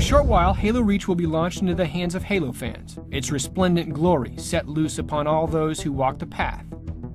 short while, Halo Reach will be launched into the hands of Halo fans, its resplendent glory set loose upon all those who walk the path,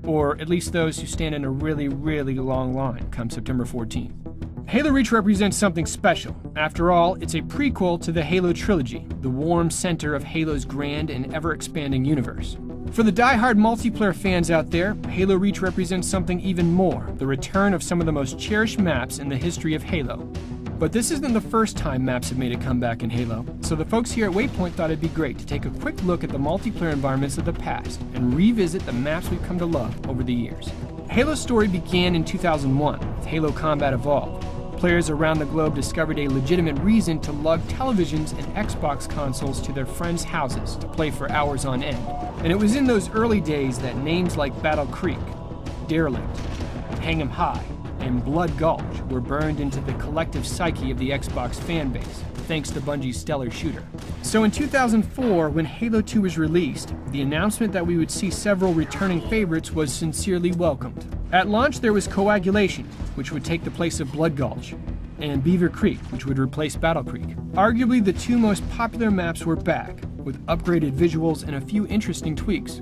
or at least those who stand in a really, really long line come September 14th. Halo Reach represents something special. After all, it's a prequel to the Halo trilogy, the warm center of Halo's grand and ever-expanding universe. For the die-hard multiplayer fans out there, Halo Reach represents something even more, the return of some of the most cherished maps in the history of Halo. But this isn't the first time maps have made a comeback in Halo, so the folks here at Waypoint thought it'd be great to take a quick look at the multiplayer environments of the past and revisit the maps we've come to love over the years. Halo's story began in 2001 with Halo Combat Evolved. Players around the globe discovered a legitimate reason to lug televisions and Xbox consoles to their friends' houses to play for hours on end. And it was in those early days that names like Battle Creek, Derelict, Hang 'em High, and Blood Gulch were burned into the collective psyche of the Xbox fanbase, thanks to Bungie's stellar shooter. So in 2004, when Halo 2 was released, the announcement that we would see several returning favorites was sincerely welcomed. At launch, there was Coagulation, which would take the place of Blood Gulch, and Beaver Creek, which would replace Battle Creek. Arguably, the two most popular maps were back, with upgraded visuals and a few interesting tweaks.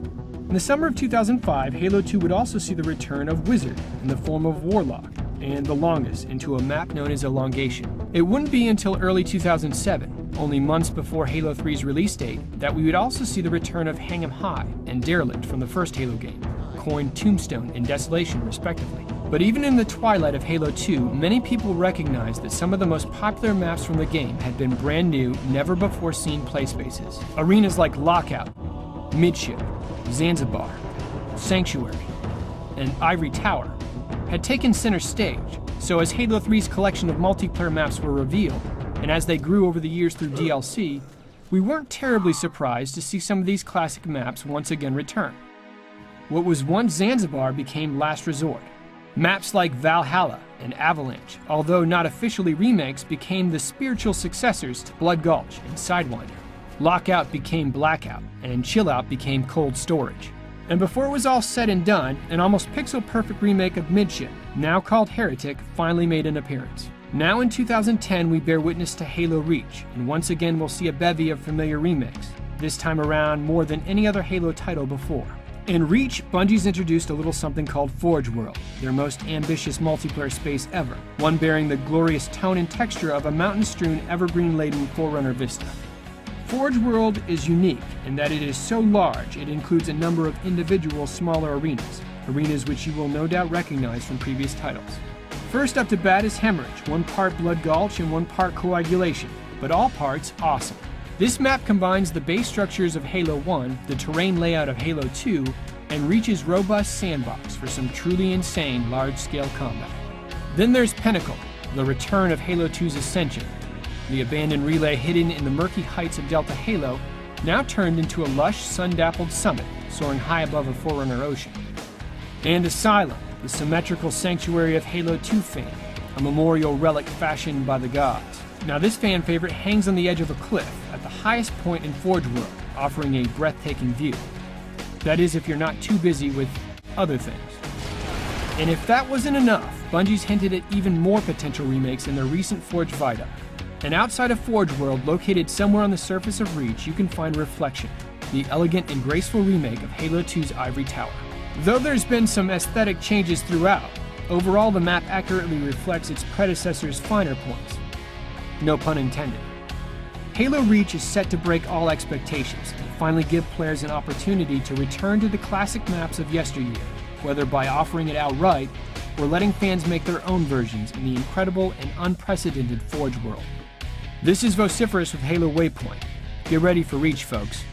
In the summer of 2005, Halo 2 would also see the return of Wizard in the form of Warlock, and the Longest into a map known as Elongation. It wouldn't be until early 2007, only months before Halo 3's release date, that we would also see the return of Hang 'em High and Derelict from the first Halo game, coined Tombstone and Desolation respectively. But even in the twilight of Halo 2, many people recognized that some of the most popular maps from the game had been brand new, never-before-seen playspaces. Arenas like Lockout, Midship, Zanzibar, Sanctuary, and Ivory Tower had taken center stage, so as Halo 3's collection of multiplayer maps were revealed, and as they grew over the years through DLC, we weren't terribly surprised to see some of these classic maps once again return. What was once Zanzibar became Last Resort. Maps like Valhalla and Avalanche, although not officially remakes, became the spiritual successors to Blood Gulch and Sidewinder. Lockout became Blackout, and Chillout became Cold Storage. And before it was all said and done, an almost pixel-perfect remake of Midship, now called Heretic, finally made an appearance. Now in 2010, we bear witness to Halo Reach, and once again we'll see a bevy of familiar remakes, this time around more than any other Halo title before. In Reach, Bungie's introduced a little something called Forge World, their most ambitious multiplayer space ever, one bearing the glorious tone and texture of a mountain-strewn, evergreen-laden Forerunner vista. Forge World is unique in that it is so large it includes a number of individual smaller arenas which you will no doubt recognize from previous titles. First up to bat is Hemorrhage, one part Blood Gulch and one part Coagulation, but all parts awesome. This map combines the base structures of Halo 1, the terrain layout of Halo 2, and Reach's robust sandbox for some truly insane large-scale combat. Then there's Pinnacle, the return of Halo 2's Ascension, the abandoned relay hidden in the murky heights of Delta Halo, now turned into a lush, sun-dappled summit soaring high above a Forerunner ocean. And Asylum, the symmetrical sanctuary of Halo 2 fame, a memorial relic fashioned by the gods. Now this fan favorite hangs on the edge of a cliff at the highest point in Forge World, offering a breathtaking view. That is, if you're not too busy with other things. And if that wasn't enough, Bungie's hinted at even more potential remakes in their recent Forge Viaduct. And outside of Forge World, located somewhere on the surface of Reach, you can find Reflection, the elegant and graceful remake of Halo 2's Ivory Tower. Though there's been some aesthetic changes throughout, overall the map accurately reflects its predecessor's finer points. No pun intended. Halo Reach is set to break all expectations and finally give players an opportunity to return to the classic maps of yesteryear, whether by offering it outright or letting fans make their own versions in the incredible and unprecedented Forge World. This is Vociferous with Halo Waypoint. Get ready for Reach, folks.